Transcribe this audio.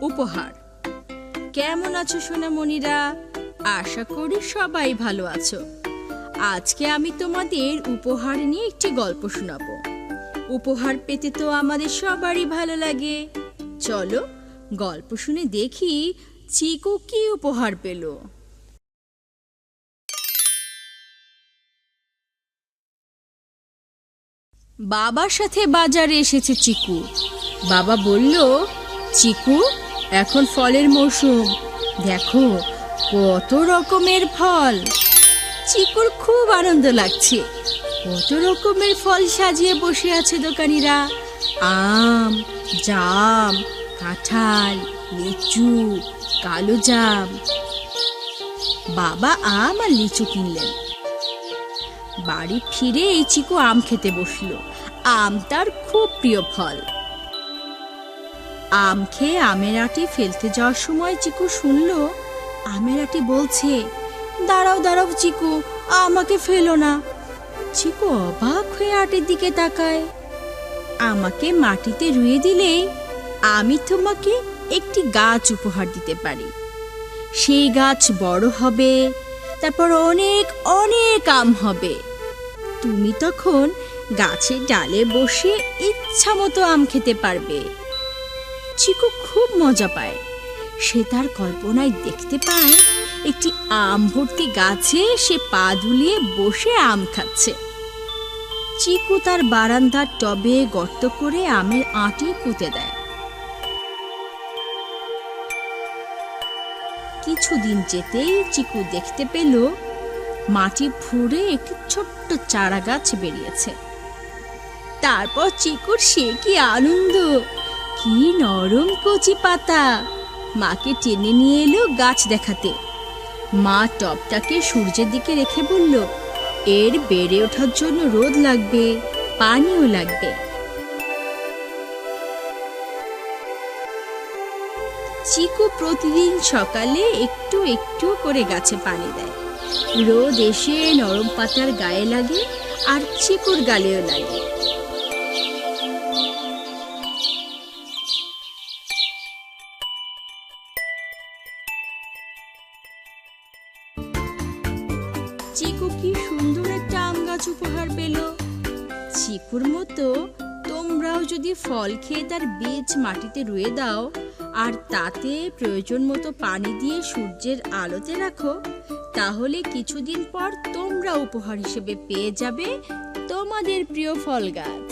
উপহার। কেমন আছো সোনামণিরা? আশা করি সবাই ভালো আছো। আজকে আমি তোমাদের উপহার নিয়ে একটি গল্প শোনাবো। উপহার পেতে তো আমাদের সবারই ভালো লাগে। চলো গল্প শুনে দেখি চিকু কি উপহার পেল। বাবার সাথে বাজারে এসেছে চিকু। বাবা বলল, চিকু, এখন ফলের মৌসুম, দেখো কত রকমের ফল। চিকুর খুব আনন্দ লাগছে। কত রকমের ফল সাজিয়ে বসে আছে দোকানিরা। আম, জাম, কাঁঠাল, লিচু, কালো জাম। বাবা আম আর লিচু কিনলেন। বাড়ি ফিরে এই চিকু আম খেতে বসলো। আম তার খুব প্রিয় ফল। আম খেয়ে আমের আটি ফেলতে যাওয়ার সময় চিকু শুনলো আমের আটি বলছে, দাঁড়াও দাঁড়াও চিকু, আমাকে ফেলো না। চিকু অবাক হয়ে আটির দিকে তাকায়। আমাকে মাটিতে রুয়ে দিলে আমি তোমাকে একটি গাছ উপহার দিতে পারি। সেই গাছ বড় হবে, তারপর অনেক অনেক আম হবে। তুমি তখন গাছের ডালে বসে ইচ্ছা মতো আম খেতে পারবে। চিকু খুব মজা পায়। সে তার কল্পনায় দেখতে পায় একটি আম ভর্তি গাছে সে পা দুলিয়ে বসে আম খাচ্ছে। চিকু তার বারান্দার টবে গর্ত করে আমের আঁটি পুঁতে দেয়। কিছুদিন যেতেই চিকু দেখতে পেল মাটি ফুঁড়ে একটি ছোট্ট চারা গাছ বেরিয়েছে। তারপর চিকুর সে কি আনন্দ! কি নরম কচি পাতা! মাকে টেনে নিয়ে এলো গাছ দেখাতে। মা টবটাকে সূর্যের দিকে রেখে বলল, এর বেড়ে ওঠার জন্য রোদ লাগবে, পানিও লাগবে। চিকু প্রতিদিন সকালে একটু একটু করে গাছে পানি দেয়। রোদ এসে নরম পাতার গায়ে লাগে আর চিকুর গালেও লাগে। চিকু কি সুন্দর একটা আম গাছ উপহার পেল। চিকুর মতো তোমরাও যদি ফল খেয়ে তার বীজ মাটিতে রুয়ে দাও আর তাতে প্রয়োজন মতো পানি দিয়ে সূর্যের আলোতে রাখো, তাহলে কিছুদিন পর তোমরা উপহার হিসেবে পেয়ে যাবে তোমাদের প্রিয় ফল গাছ।